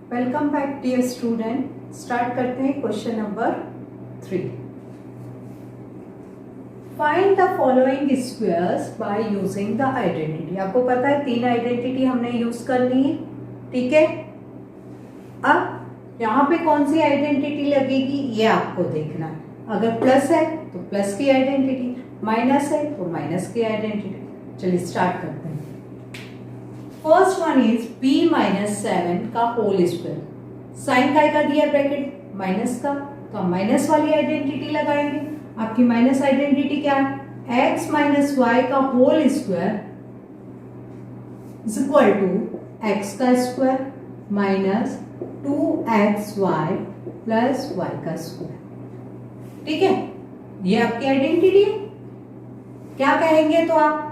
Welcome back dear student. Start करते हैं question number 3। Find the following squares by using the identity. आपको पता है 3 आइडेंटिटी हमने यूज करनी है, ठीक है। अब यहाँ पे कौन सी आइडेंटिटी लगेगी ये आपको देखना है। अगर प्लस है तो प्लस की आइडेंटिटी, माइनस है तो माइनस की आइडेंटिटी। चलिए स्टार्ट करते हैं। First one is b minus 7 का होल स्क्वायर। साइन का दिया ब्रैकेट माइनस का, तो हम माइनस वाली आइडेंटिटी लगाएंगे। आपकी माइनस आइडेंटिटी क्या है? x माइनस वाई का whole square is equal to X का square minus 2xy plus y का स्क्वायर, ठीक है। ये आपकी आइडेंटिटी है। क्या कहेंगे तो आप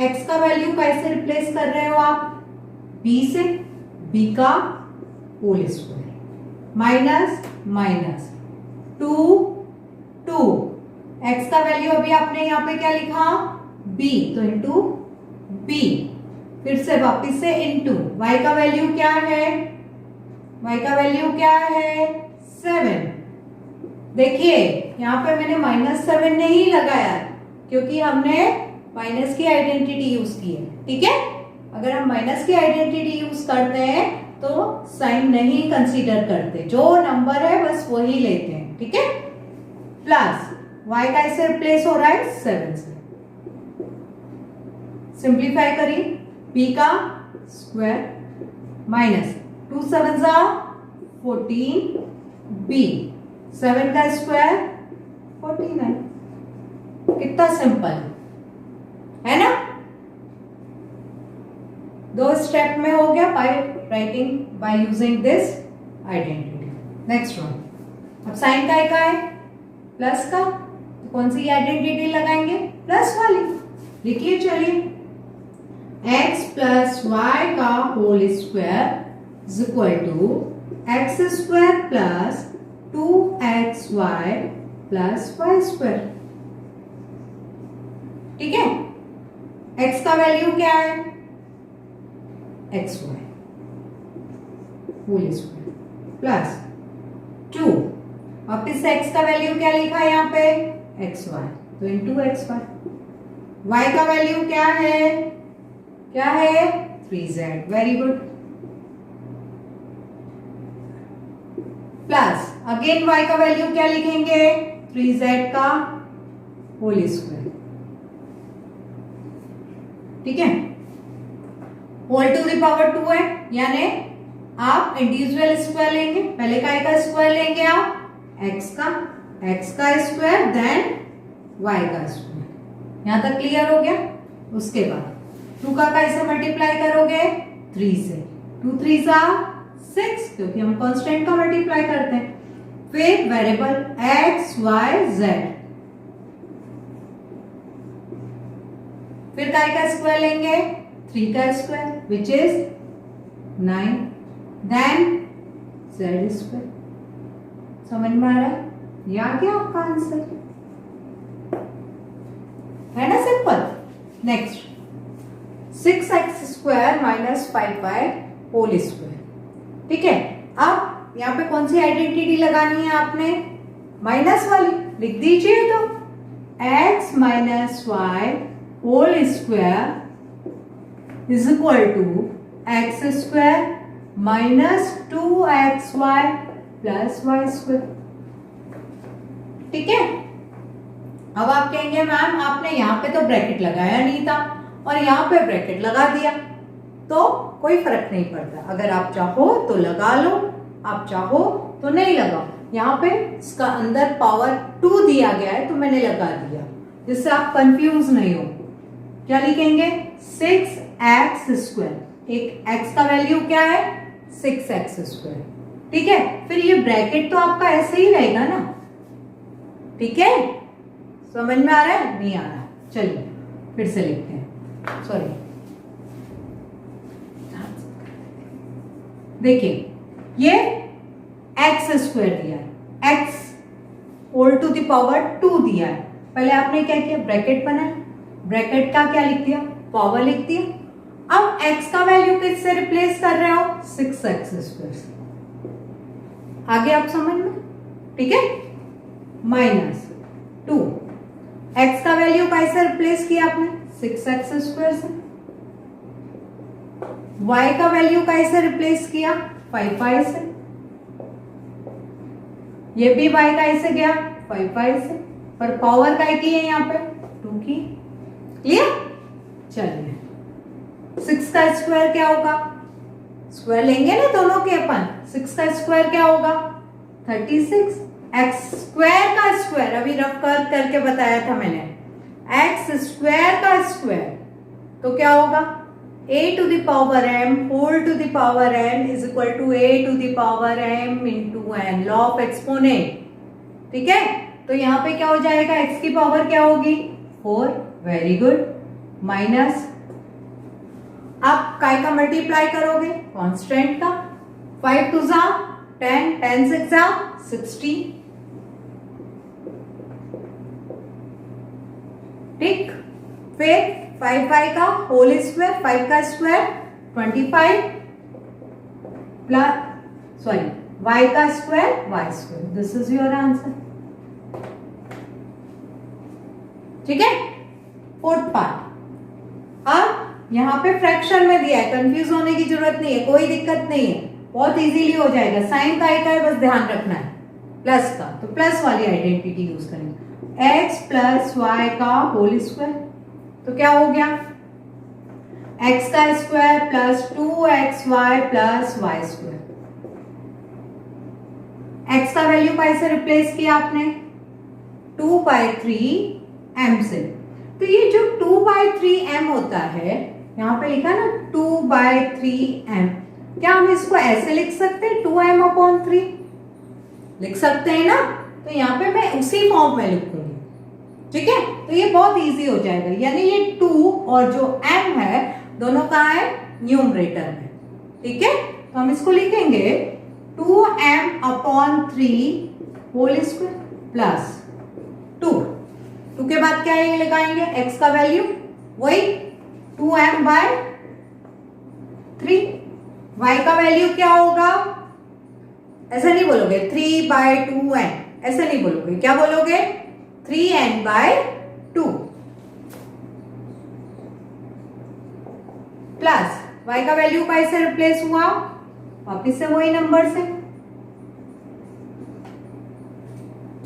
x का वैल्यू कैसे रिप्लेस कर रहे हो आप? b से, b का whole square minus minus 2 x का वैल्यू अभी आपने यहाँ पे क्या लिखा? b, तो इंटू b, फिर से वापिस से इंटू y का वैल्यू क्या है? y का वैल्यू क्या है? 7। देखिए यहाँ पे मैंने -7 नहीं लगाया क्योंकि हमने माइनस की आइडेंटिटी यूज की है, ठीक है। अगर हम माइनस की आइडेंटिटी यूज करते हैं तो साइन नहीं कंसीडर करते, जो नंबर है बस वही लेते हैं, ठीक है। प्लस y का इसे रिप्लेस हो रहा है 7 से। सिंप्लीफाई करिए, b का स्क्वायर माइनस 2 7 14, b 7 का स्क्वायर 49। कितना सिंपल है ना। 2 स्टेप में हो गया by writing, by using this identity. Next one, अब साइन का है प्लस का, तो कौन सी आइडेंटिटी लगाएंगे? प्लस वाली। लिखिए चलिए, x प्लस वाई का whole square is equal to X square plus 2xy plus Y square, ठीक है। x का वैल्यू क्या है? xy होल स्क्वायर प्लस 2, वापिस से x का वैल्यू क्या लिखा है यहाँ पे? xy, तो इंटू xy। y का वैल्यू क्या है? क्या है? 3z। Very good. Plus again y का वैल्यू क्या लिखेंगे? 3z का होल स्क्वायर, ठीक है। होल टू द पावर 2 है, यानी आप इंडिविजुअल स्क्वायर लेंगे। पहले का स्क्वायर लेंगे आप x का स्क्वायर देन y का स्क्वायर। यहां तक क्लियर हो गया। उसके बाद 2 का इसे मल्टीप्लाई करोगे 3 से, 2 3 6, क्योंकि हम कांस्टेंट का मल्टीप्लाई करते हैं। फिर वेरिएबल x y z, फिर का स्क्वायर लेंगे 3 का square which is 9, then z square. समझ में आ रहा है? ये आ गया आपका आंसर, है ना simple. Next 6x square minus 5y whole square, ठीक है। अब यहाँ पे कौन सी आइडेंटिटी लगानी है आपने? माइनस वाली। लिख दीजिए तो x minus Y whole square is equal to X square minus 2xy plus Y square, ठीक है। अब आप कहेंगे मैम आपने यहाँ पे तो ब्रैकेट लगाया नहीं था और यहाँ पे ब्रैकेट लगा दिया, तो कोई फर्क नहीं पड़ता। अगर आप चाहो तो लगा लो, आप चाहो तो नहीं लगाओ। यहाँ पे इसका अंदर पावर 2 दिया गया है तो मैंने लगा दिया, जिससे आप कंफ्यूज नहीं हो। क्या लिखेंगे? 6x square. एक x का वैल्यू क्या है? 6x स्क्वायर, ठीक है। फिर ये ब्रैकेट तो आपका ऐसे ही रहेगा ना, ठीक है। समझ में आ रहा है? नहीं आ रहा? चलिए फिर से लिखते हैं। सॉरी, देखिए ये x स्क्वायर दिया है, x whole to the power 2 दिया है, पहले आपने क्या किया, ब्रैकेट बनाया, ब्रैकेट का क्या लिख दिया, पावर लिख दिया। अब x का वैल्यू किससे रिप्लेस कर रहे हो, 6x स्क्वायर से। आगे आप समझ में, ठीक है। -2 x का वैल्यू कैसे रिप्लेस किया आपने, 6x स्क्वायर से। y का वैल्यू कैसे रिप्लेस किया, 5y से। ये भी y कैसे गया, 5y से, पर पावर काय की है यहाँ पे, 2 की। क्लियर, चलिए 6 का स्क्वायर क्या होगा, स्क्वायर लेंगे ना दोनों के अपन, 6 का स्क्वायर क्या होगा, 36। एक्स स्क्वायर का स्क्वायर अभी रफ करके बताया था मैंने, एक्स स्क्वायर का स्क्वायर तो क्या होगा, a to the power m whole to the power n is equal to a to the power m into n, law of exponent. ठीक है, तो यहाँ पे क्या हो जाएगा, x की पावर क्या होगी, 4, वेरी गुड, माइनस, आप काय का मल्टीप्लाई करोगे, कांस्टेंट का, 5 2 जा 10, 10 6 जा 60, ठीक। फिर 5y का होल स्क्वायर, 5 का स्क्वायर 25 प्लस y का square y square, this is your answer. ठीक है, फोर्थ पार्ट। अब यहां पे फ्रैक्शन में दिया है, कंफ्यूज होने की जरूरत नहीं है, कोई दिक्कत नहीं है, बहुत इजीली हो जाएगा। साइन का है, बस ध्यान रखना है प्लस का, तो प्लस वाली आइडेंटिटी यूज करेंगे, x प्लस वाई का होल स्क्वायर, तो क्या हो गया, x का square plus 2xy plus Y square. x का वैल्यू कैसे रिप्लेस किया आपने, 2/3m से। तो ये जो 2/3m होता है, यहां पे लिखा ना 2/3m, क्या हम इसको ऐसे लिख सकते हैं, 2m/3 लिख सकते हैं ना, तो यहाँ पे मैं उसी फॉर्म में लिखूंगी। ठीक है, तो ये बहुत इजी हो जाएगा, यानी ये 2 और जो m है दोनों का है न्यूमरेटर में। ठीक है, तो हम इसको लिखेंगे 2m/3 होल स्क्वायर प्लस 2 के बाद क्या ये लगाएंगे, x का वैल्यू वही 2m/3, y का वैल्यू क्या होगा, ऐसा नहीं बोलोगे 3/2n, ऐसा नहीं बोलोगे, क्या बोलोगे 3n/2 प्लस y का वैल्यू कैसे रिप्लेस हुआ, वापिस से वही नंबर से।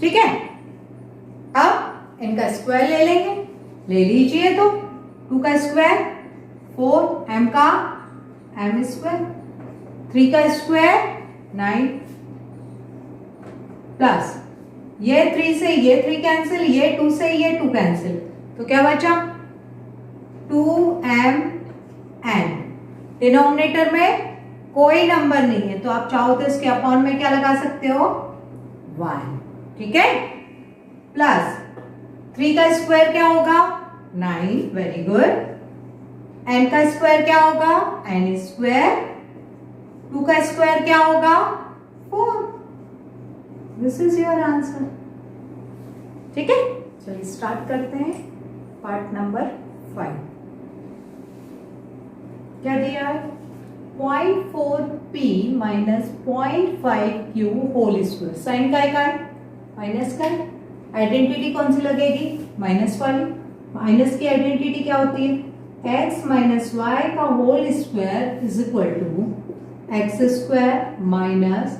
ठीक है, अब इनका स्क्वायर ले लेंगे, ले लीजिए, तो 2 का स्क्वायर 4, m का m स्क्वायर, 3 का स्क्वायर 9 प्लस ये 3 से ये 3 कैंसिल, ये 2 से ये 2 कैंसिल, तो क्या बचा 2mn। डिनोमिनेटर में कोई नंबर नहीं है, तो आप चाहो तो इसके अपॉन में क्या लगा सकते हो, 1। ठीक है, प्लस 3 का स्क्वायर क्या होगा, 9, वेरी गुड, n का स्क्वायर क्या होगा, n स्क्वायर, 2 का स्क्वायर क्या होगा, 4। This is your answer. ठीक है, चलिए स्टार्ट करते हैं पार्ट नंबर 5। क्या दिया है, 0.4p minus 0.5q whole square, sign का है, माइनस का है, आइडेंटिटी कौन सी लगेगी, माइनस वाली। माइनस की आइडेंटिटी क्या होती है, x माइनस वाई का whole square is equal to X square minus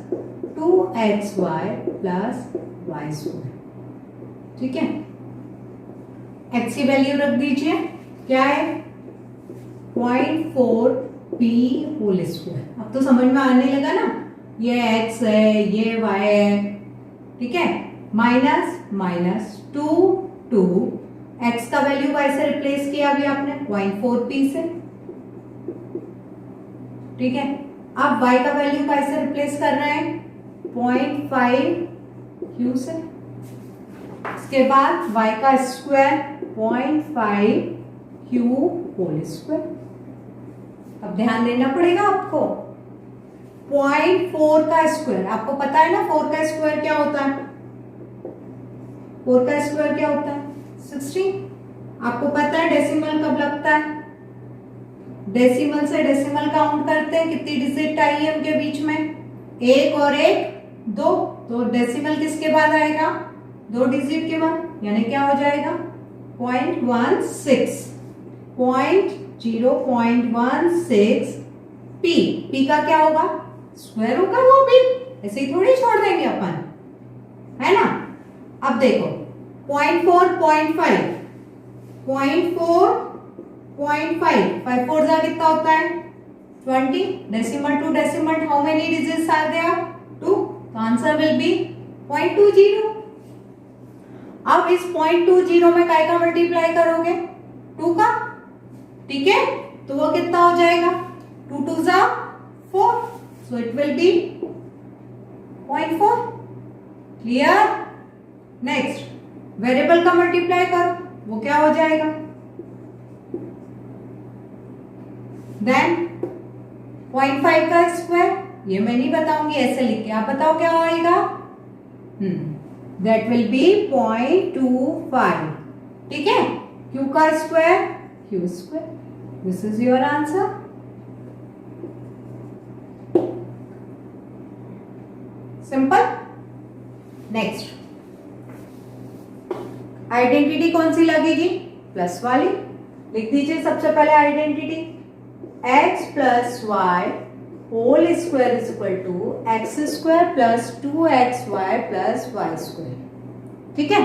2xy plus Y square. ठीक है, x की वैल्यू रख दीजिए, क्या है 0.4p होल स्क्वायर। अब तो समझ में आने लगा ना, ये x है, ये y है। ठीक है, माइनस माइनस 2 x का वैल्यू कैसे रिप्लेस किया अभी आपने, 0.4p से। ठीक है, अब y का वैल्यू कैसे रिप्लेस कर रहे हैं, 0.5q से। इसके बाद y का स्क्वायर 0.5q होल स्क्वायर। अब ध्यान देना पड़ेगा आपको, 0.4 का स्क्वायर, आपको पता है ना 4 का स्क्वायर क्या होता है, 4 का स्क्वायर क्या होता है, 16। आपको पता है डेसिमल कब लगता है? डेसिमल से डेसिमल काउंट करते हैं, कितनी डिजिट आई है उनके बीच में? एक और एक, दो। तो डेसिमल किसके बाद आएगा? 2 डिजिट के बाद, यानी क्या हो जाएगा? 0.16। 0.16 पी। पी का क्या होगा? स्क्वायर होगा वो भी, ऐसे ही थोड़ी छोड़ देंगे अपन, है ना। अब देखो 0.4, 0.5, 0.4, 0.5, 5 4 जा कितना होता है? 20। Decimal to decimal how many digits are there? 2। तो आंसर विल बी 0.20। अब इस 0.20 में काय का मल्टीप्लाई करोगे? 2 का, ठीक है। तो वो कितना हो जाएगा? 2 2 जा 4, so it will be 0.4। Clear? Next variable का मल्टीप्लाई करो, वो क्या हो जाएगा? देन 0.5 का स्क्वायर, ये मैं नहीं बताऊंगी, ऐसे लिख के आप बताओ क्या आएगा? That will be 0.25। ठीक है। क्यू का square, Q square. This is your answer. Simple. Next identity कौन सी लगेगी? प्लस वाली। लिख दीजिए सबसे पहले identity, x plus Y whole square is equal to X square plus 2xy plus Y square. ठीक है।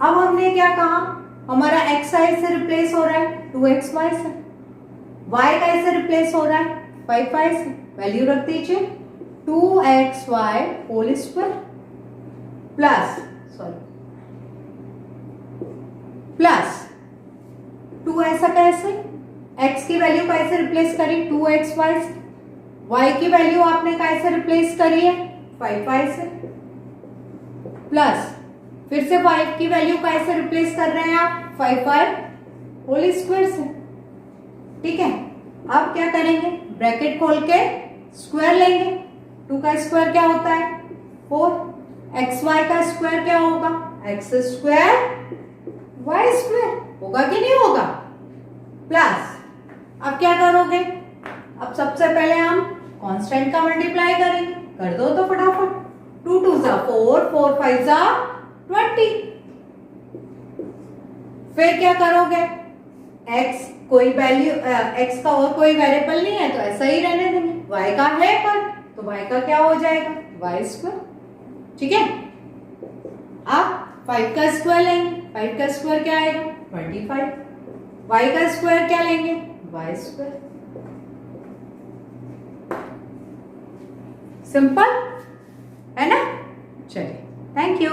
अब हमने क्या कहा? हमारा xi से रिप्लेस हो रहा है 2xy से, y का से रिप्लेस हो रहा है 5y से। वैल्यू रख दीजिए 2xy होल स्क्वायर प्लस 2 ऐसा कैसे? x की वैल्यू कैसे रिप्लेस करी? 2xy से। y की वैल्यू आपने कैसे रिप्लेस करी है? 5y से। प्लस फिर से 5 की वैल्यू कैसे रिप्लेस कर रहे हैं आप? 5y होल स्क्वायर से। ठीक है। अब क्या करेंगे? ब्रैकेट खोल के स्क्वायर लेंगे। 2 का स्क्वायर क्या होता है? 4। xy का स्क्वायर क्या होगा? x square y square. होगा कि नहीं होगा? प्लस अब क्या करोगे? अब सबसे पहले हम कांस्टेंट का मल्टीप्लाई करेंगे। कर दो तो फटाफट। 2 2 जा 4, 4 5 जा 20। फिर क्या करोगे? x कोई वैल्यू, x का और कोई वेरिएबल नहीं है तो ऐसा ही रहने देंगे। y का है पर, तो y का क्या हो जाएगा? y square. ठीक है। अब 5 का स्क्वायर लेंगे। 5 का स्क्वायर क्या आएगा? 25। y का स्क्वायर क्या लेंगे? y square. सिंपल है ना। चलिए, थैंक यू।